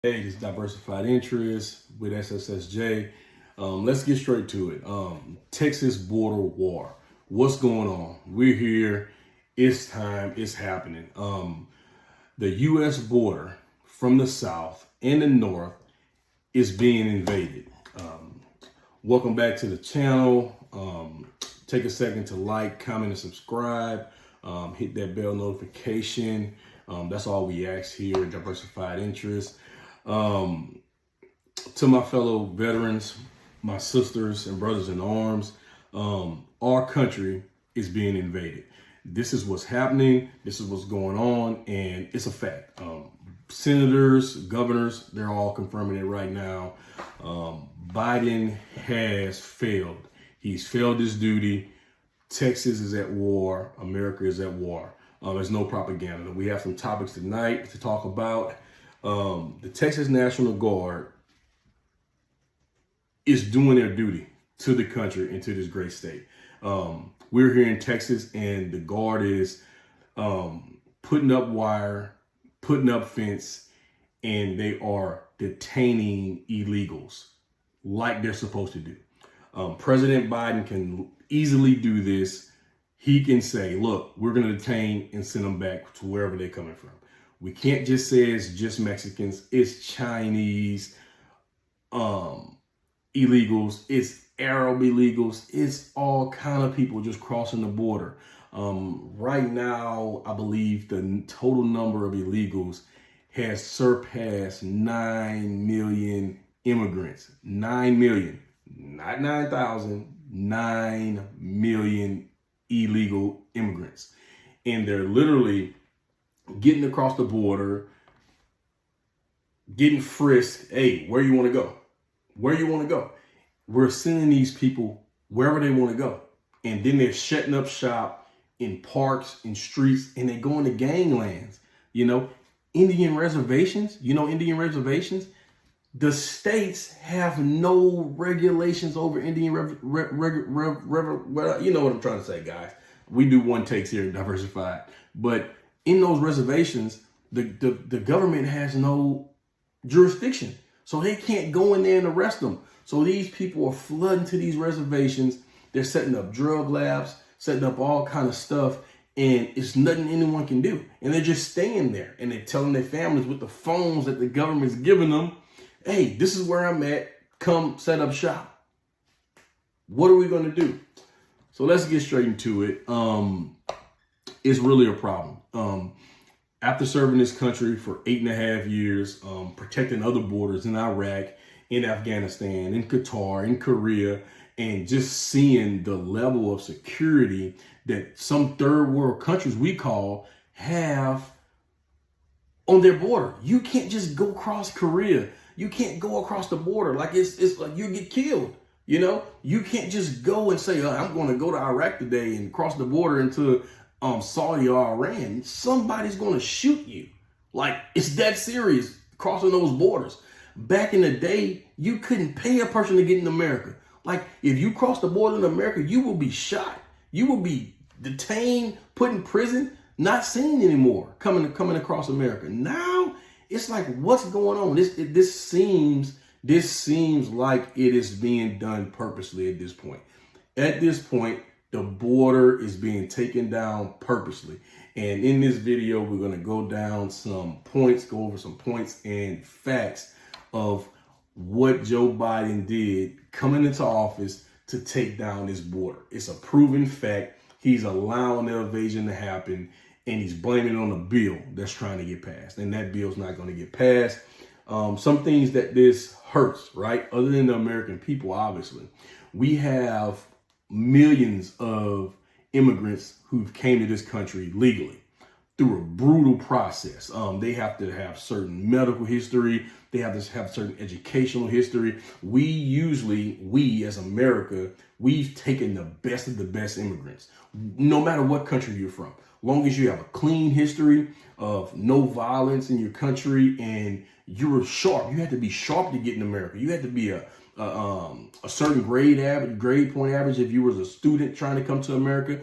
Hey, this is Diversified Interest with SSSJ. Let's get straight to it. Texas border war. What's going on? We're here. It's time. It's happening. The U.S. border from the south and the north is being invaded. Welcome back to the channel. Take a second to like, comment, and subscribe. Hit that bell notification. That's all we ask here at Diversified Interest. To my fellow veterans, my sisters and brothers in arms, our country is being invaded. This is what's happening. This is what's going on, and it's a fact. Senators, governors, they're all confirming it right now. Biden has failed. He's failed his duty. Texas is at war. America is at war. There's no propaganda. We have some topics tonight to talk about. The Texas National Guard is doing their duty to the country and to this great state. We're here in Texas, and the Guard is putting up wire, putting up fence, and they are detaining illegals like they're supposed to do. President Biden can easily do this. He can say, look, we're going to detain and send them back to wherever they're coming from. We can't just say it's just Mexicans, it's Chinese illegals, it's Arab illegals, it's all kind of people just crossing the border. Right now, I believe the total number of illegals has surpassed 9 million immigrants. 9 million, not 9,000, 9 million illegal immigrants. And they're literally getting across the border, getting frisked. Hey, where you want to go? Where you want to go? We're sending these people wherever they want to go. And then they're shutting up shop in parks and streets, and they go into ganglands. Indian reservations, Indian reservations, the states have no regulations over Indian you know what I'm trying to say, guys. We do one takes here, Diversified. But in those reservations, the government has no jurisdiction. So they can't go in there and arrest them. So these people are flooding to these reservations. They're setting up drug labs, setting up all kind of stuff, and it's nothing anyone can do. And they're just staying there, and they're telling their families with the phones that the government's giving them, hey, this is where I'm at. Come set up shop. What are we going to do? So let's get straight into it. It's really a problem. After serving this country for 8.5 years, protecting other borders in Iraq, in Afghanistan, in Qatar, in Korea, and just seeing the level of security that some third world countries we call have on their border. You can't just go across Korea. You can't go across the border. Like it's like you get killed. You can't just go and say, I'm going to go to Iraq today and cross the border into Saudi or Iran. Somebody's going to shoot you. Like, it's that serious crossing those borders. Back in the day, you couldn't pay a person to get in America. Like, if you cross the border in America, you will be shot. You will be detained, put in prison, not seen anymore coming across America. Now, it's like, what's going on? This seems like it is being done purposely at this point. At this point, the border is being taken down purposely. And in this video, we're going to go over some points and facts of what Joe Biden did coming into office to take down this border. It's a proven fact. He's allowing the invasion to happen, and he's blaming it on a bill that's trying to get passed. And that bill's not going to get passed. Some things that this hurts, right? Other than the American people, obviously. We have millions of immigrants who've came to this country legally through a brutal process. They have to have certain medical history. They have to have certain educational history. We as America, we've taken the best of the best immigrants, no matter what country you're from. Long as you have a clean history of no violence in your country and you were sharp. You had to be sharp to get in America. You had to be a a certain grade point average. If you was a student trying to come to America,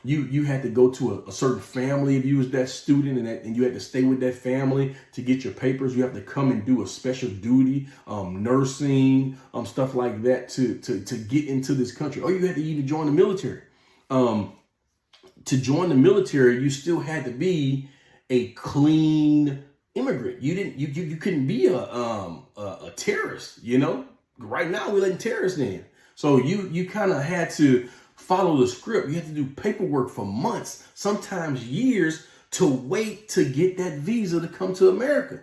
you had to go to a certain family if you was that student, and you had to stay with that family to get your papers. You have to come and do a special duty, nursing, stuff like that to get into this country. Or you had to even join the military. To join the military, you still had to be a clean immigrant. You couldn't be a terrorist, you know. Right now we're letting terrorists in. So you kind of had to follow the script. You had to do paperwork for months, sometimes years, to wait to get that visa to come to America.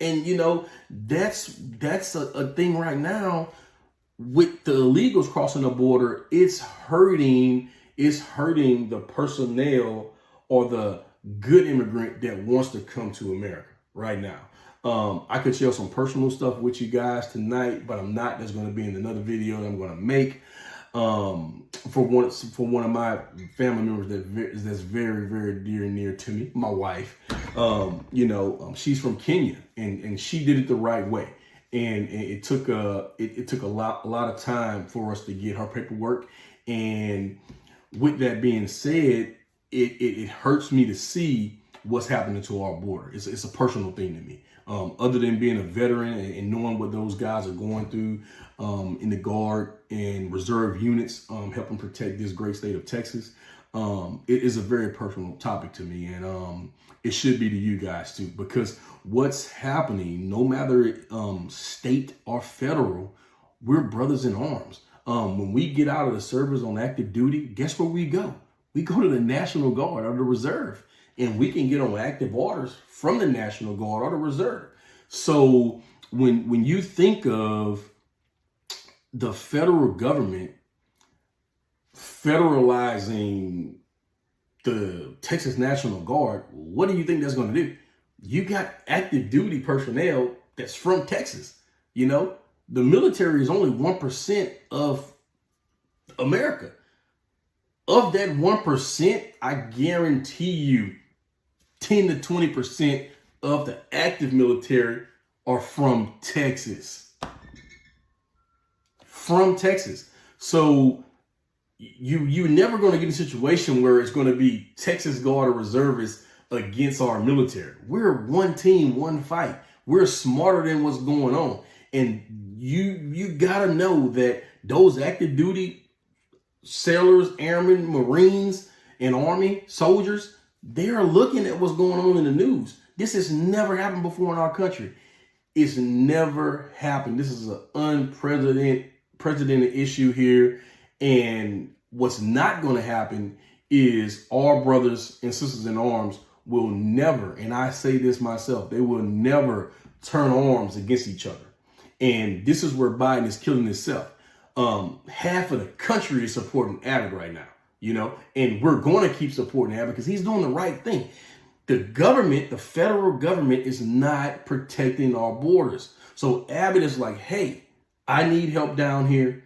And you know, that's a thing right now with the illegals crossing the border. It's hurting the personnel or the good immigrant that wants to come to America right now. I could share some personal stuff with you guys tonight, but I'm not. That's going to be in another video that I'm going to make for one of my family members that's very, very dear and near to me, my wife. She's from Kenya, and she did it the right way. And it took a lot of time for us to get her paperwork. And with that being said, it hurts me to see what's happening to our border. It's a personal thing to me. Other than being a veteran and knowing what those guys are going through in the Guard and Reserve units, helping protect this great state of Texas, it is a very personal topic to me, and it should be to you guys too, because what's happening, no matter state or federal, we're brothers in arms. When we get out of the service on active duty, guess where we go? We go to the National Guard or the Reserve, and we can get on active orders from the National Guard or the Reserve. So when you think of the federal government federalizing the Texas National Guard, what do you think that's going to do? You got active duty personnel that's from Texas. You know, the military is only 1% of America. Of that 1%, I guarantee you 10 to 20% of the active military are from Texas. From Texas. So you're never going to get in a situation where it's going to be Texas Guard or reservists against our military. We're one team, one fight. We're smarter than what's going on. And you got to know that those active duty sailors, airmen, Marines, and Army soldiers, they are looking at what's going on in the news. This has never happened before in our country. It's never happened. This is an unprecedented issue here. And what's not going to happen is our brothers and sisters in arms will never, and I say this myself, they will never turn arms against each other. And this is where Biden is killing himself. Half of the country is supporting Abbott right now, you know, and we're going to keep supporting Abbott because he's doing the right thing. The government, the federal government, is not protecting our borders. So Abbott is like, hey, I need help down here,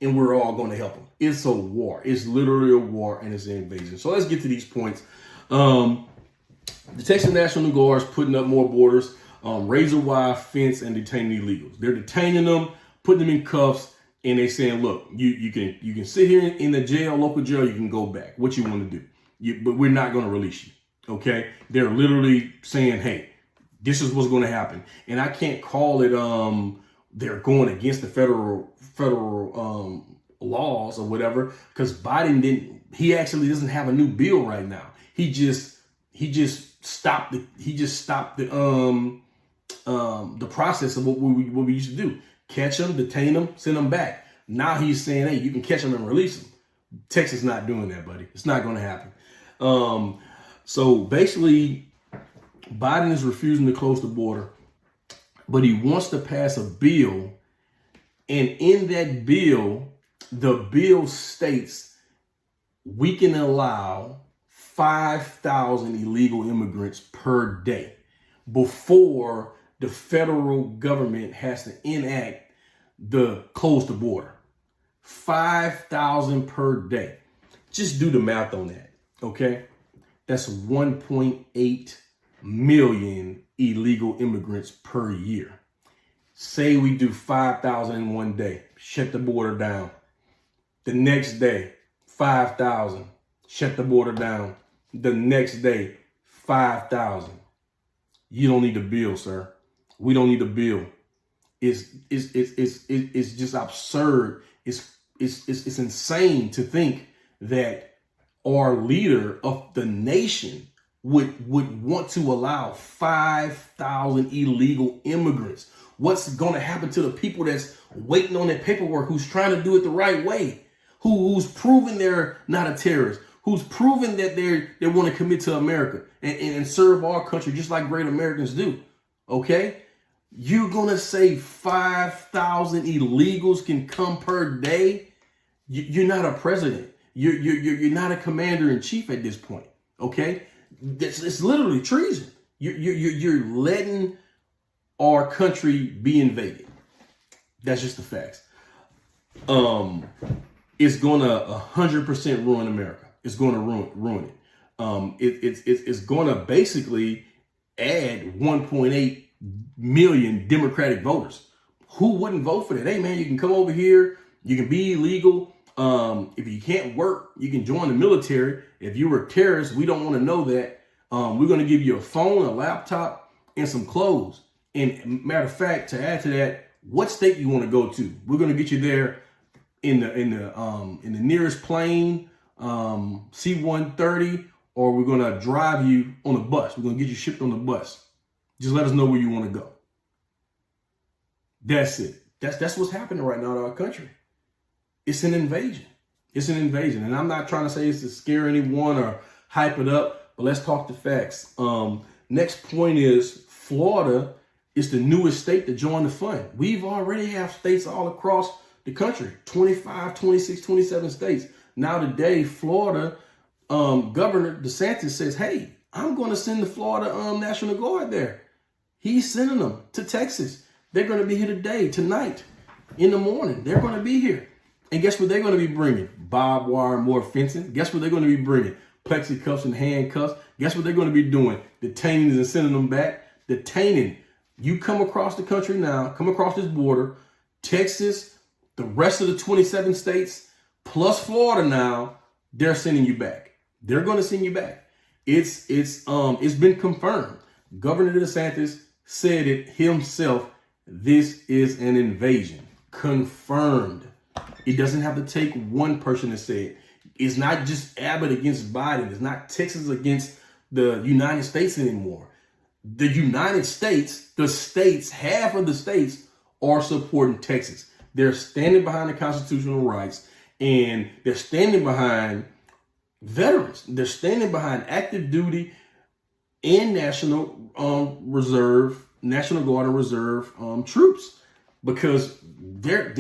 and we're all going to help him. It's a war. It's literally a war, and it's an invasion. So let's get to these points. The Texas National Guard is putting up more borders, razor wire fence, and detaining illegals. They're detaining them, putting them in cuffs, and they're saying, look, you can sit here in the jail, local jail, you can go back. What you want to do, but we're not going to release you. Okay, they're literally saying, hey, this is what's going to happen, and I can't call it they're going against the federal laws or whatever, because Biden he actually doesn't have a new bill right now. He just stopped the process of what we used to do. Catch them, detain them, send them back. Now he's saying, hey, you can catch them and release them. Texas is not doing that, buddy. It's not going to happen. So basically, Biden is refusing to close the border, but he wants to pass a bill. And in that bill, the bill states we can allow 5,000 illegal immigrants per day before the federal government has to enact the close the border. 5,000 per day. Just do the math on that, okay? That's 1.8 million illegal immigrants per year. Say we do 5,000 in one day, shut the border down. The next day, 5,000, shut the border down. The next day, 5,000. You don't need a bill, sir. We don't need a bill. It's just absurd. It's insane to think that our leader of the nation would want to allow 5,000 illegal immigrants. What's going to happen to the people that's waiting on their paperwork, who's trying to do it the right way, who's proven they're not a terrorist, who's proven that they want to commit to America and serve our country just like great Americans do? Okay? You're going to say 5,000 illegals can come per day? You're not a president. You're not a commander in chief at this point. Okay? It's literally treason. You're letting our country be invaded. That's just the facts. It's going to 100% ruin America. It's going to ruin it. It's going to basically add 1.8 million Democratic voters. Who wouldn't vote for that? Hey man, you can come over here. You can be illegal. If you can't work, you can join the military. If you were a terrorist, we don't want to know that. We're going to give you a phone, a laptop, and some clothes. And matter of fact, to add to that, what state you want to go to? We're going to get you there in the nearest plane, C-130, or we're going to drive you on a bus. We're going to get you shipped on the bus. Just let us know where you want to go. That's it. That's what's happening right now to our country. It's an invasion. It's an invasion. And I'm not trying to say it's to scare anyone or hype it up, but let's talk the facts. Next point is Florida is the newest state to join the fund. We've already have states all across the country, 25, 26, 27 states. Now today, Florida Governor DeSantis says, hey, I'm going to send the Florida National Guard there. He's sending them to Texas. They're going to be here today, tonight, in the morning. They're going to be here. And guess what they're going to be bringing? Barbed wire and more fencing. Guess what they're going to be bringing? Plexi and handcuffs. Guess what they're going to be doing? Detaining and sending them back. Detaining. You come across the country now, come across this border, Texas, the rest of the 27 states, plus Florida now, they're sending you back. They're going to send you back. It's been confirmed. Governor DeSantis said it himself. This is an invasion. Confirmed. It doesn't have to take one person to say it. It's not just Abbott against Biden. It's not Texas against the United States anymore. The United States, the states, half of the states are supporting Texas. They're standing behind the constitutional rights, and they're standing behind veterans. They're standing behind active duty and National Reserve, National Guard and Reserve troops, because they're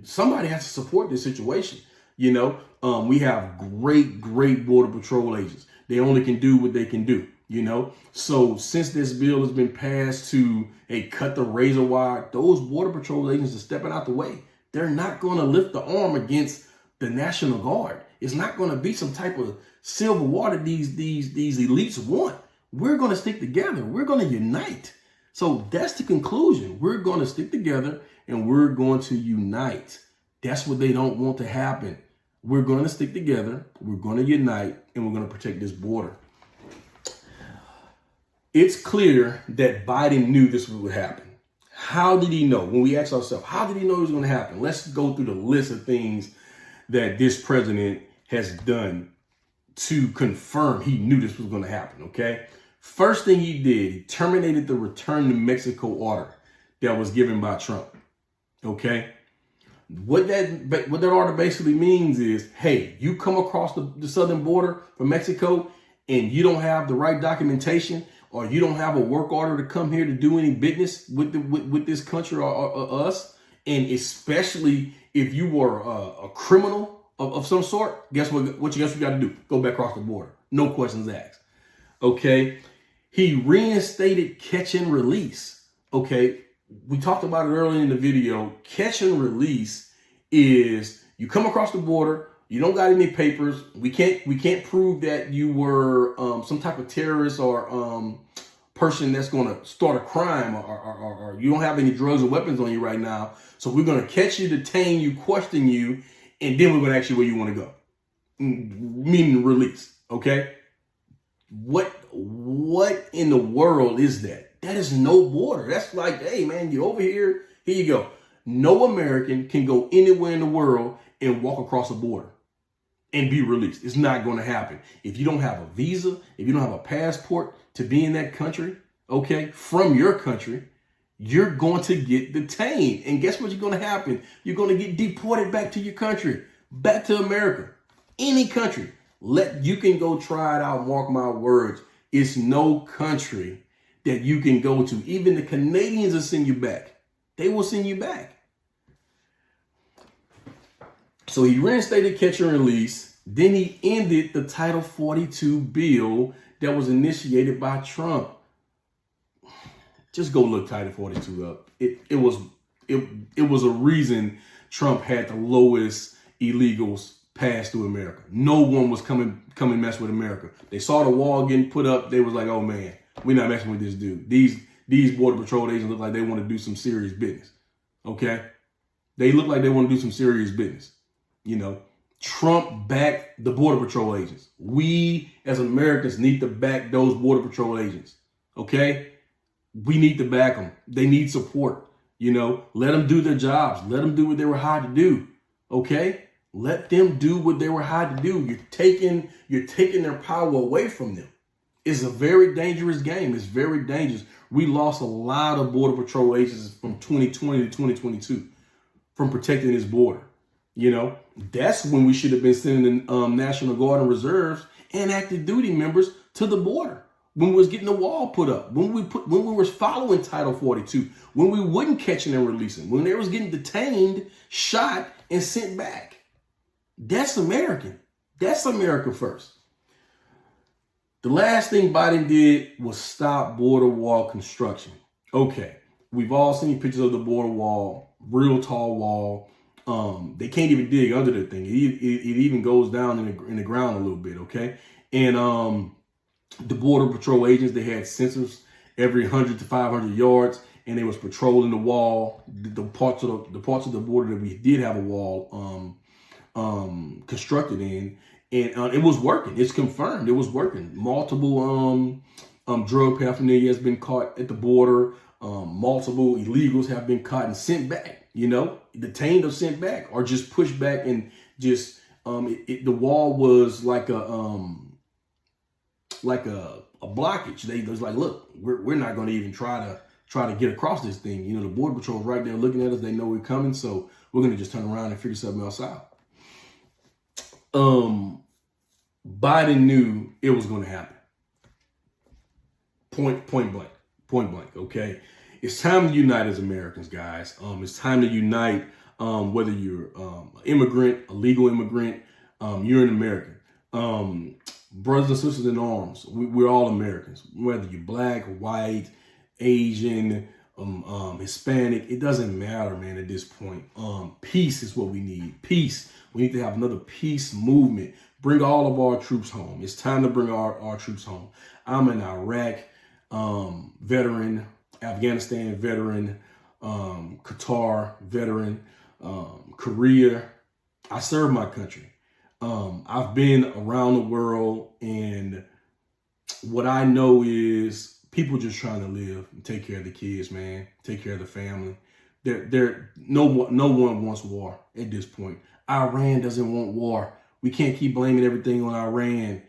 somebody has to support this situation. You know, we have great Border Patrol agents. They only can do what they can do. You know, so since this bill has been passed to cut the razor wire, those Border Patrol agents are stepping out the way. They're not going to lift the arm against the National Guard. It's not going to be some type of silver water these elites want. We're going to stick together. We're going to unite. So that's the conclusion. We're going to stick together and we're going to unite. That's what they don't want to happen. We're going to stick together. We're going to unite, and we're going to protect this border. It's clear that Biden knew this would happen. How did he know? When we ask ourselves, how did he know it was going to happen? Let's go through the list of things that this president has done to confirm he knew this was going to happen, okay? First thing he did, he terminated the return to Mexico order that was given by Trump, okay? What that order basically means is, hey, you come across the southern border from Mexico and you don't have the right documentation, or you don't have a work order to come here to do any business with this country or us, and especially if you were a criminal of some sort, guess what you got to do? Go back across the border. No questions asked. Okay. He reinstated catch and release. Okay. We talked about it earlier in the video. Catch and release is you come across the border, you don't got any papers. We can't prove that you were some type of terrorist or person that's going to start a crime, or you don't have any drugs or weapons on you right now. So we're going to catch you, detain you, question you, and then we're going to ask you where you want to go. Meaning release. Okay. What in the world is that? That is no border. That's like, hey man, you over here, here you go. No American can go anywhere in the world and walk across a border and be released. It's not going to happen. If you don't have a visa, if you don't have a passport to be in that country, okay, from your country, you're going to get detained. And guess what's going to happen? You're going to get deported back to your country, back to America, any country. You can go try it out. Mark my words. It's no country that you can go to. Even the Canadians will send you back. They will send you back. So he reinstated catch and release. Then he ended the Title 42 bill that was initiated by Trump. Just go look Title 42 up. It was a reason Trump had the lowest illegals passed through America. No one was coming mess with America. They saw the wall getting put up. They was like, oh man, we're not messing with this dude. These Border Patrol agents look like they want to do some serious business. Okay? They look like they want to do some serious business. You know, Trump backed the Border Patrol agents. We as Americans need to back those Border Patrol agents. Okay? We need to back them. They need support. You know, let them do their jobs. Let them do what they were hired to do. Okay? Let them do what they were hired to do. You're taking their power away from them. It's a very dangerous game. It's very dangerous. We lost a lot of Border Patrol agents from 2020 to 2022 from protecting this border. You know, that's when we should have been sending the National Guard and Reserves and active duty members to the border. When we was getting the wall put up, when we were following Title 42, when we wouldn't catching and releasing, when they was getting detained, shot, and sent back. That's American. That's America first. The last thing Biden did was stop border wall construction. Okay, we've all seen pictures of the border wall, real tall wall. They can't even dig under the thing. It even goes down in the ground a little bit. Okay, and the Border Patrol agents, they had sensors every 100 to 500 yards, and they was patrolling the wall. The parts of the border that we did have a wall constructed in, and it was working. It's confirmed it was working. Multiple drug paraphernalia has been caught at the border. Multiple illegals have been caught and sent back. You know, detained or sent back, or just pushed back, and just the wall was like a blockage. They was like, look, we're not going to even try to get across this thing. You know, the Border Patrol's right there looking at us. They know we're coming, so we're going to just turn around and figure something else out. Biden knew it was going to happen. Point blank. Okay. It's time to unite as Americans, guys. It's time to unite, whether you're an immigrant, a legal immigrant, you're an American. Brothers and sisters in arms, we're all Americans. Whether you're black, white, Asian, Hispanic, it doesn't matter, man, at this point. Peace is what we need. Peace. We need to have another peace movement. Bring all of our troops home. It's time to bring our troops home. I'm an Iraq veteran, Afghanistan veteran, Qatar veteran, Korea. I serve my country. I've been around the world, and what I know is people just trying to live and take care of the kids, man. Take care of the family. No one wants war at this point. Iran doesn't want war. We can't keep blaming everything on Iran.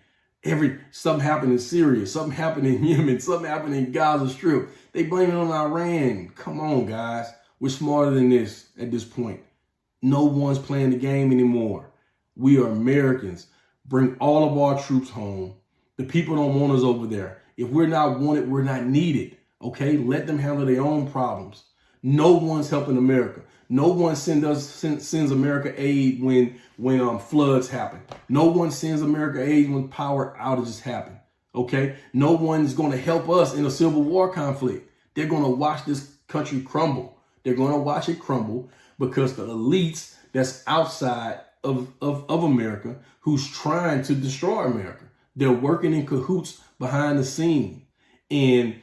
Something happened in Syria, something happened in Yemen, something happened in Gaza Strip. They blame it on Iran. Come on, guys. We're smarter than this at this point. No one's playing the game anymore. We are Americans. Bring all of our troops home. The people don't want us over there. If we're not wanted, we're not needed. Okay? Let them handle their own problems. No one's helping America. No one sends America aid when floods happen. No one sends America aid when power outages happen. Okay? No one's going to help us in a civil war conflict. They're going to watch this country crumble. They're going to watch it crumble because the elites that's outside of America who's trying to destroy America, they're working in cahoots behind the scene. And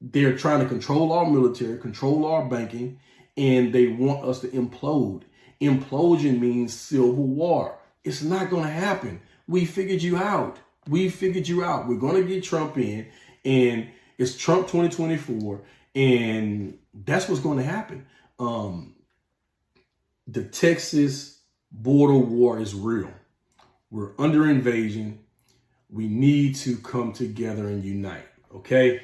they're trying to control our military, control our banking, and they want us to implode. Implosion means civil war. It's not going to happen. We figured you out. We figured you out. We're going to get Trump in, and it's Trump 2024, and that's what's going to happen. The Texas border war is real. We're under invasion. We need to come together and unite, okay?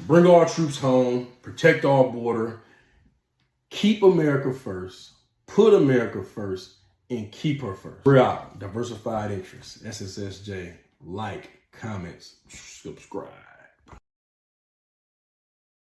Bring our troops home, protect our border, keep America first, put America first, and keep her first. We're out. Diversified Interests, SSSJ. Like, comments, subscribe.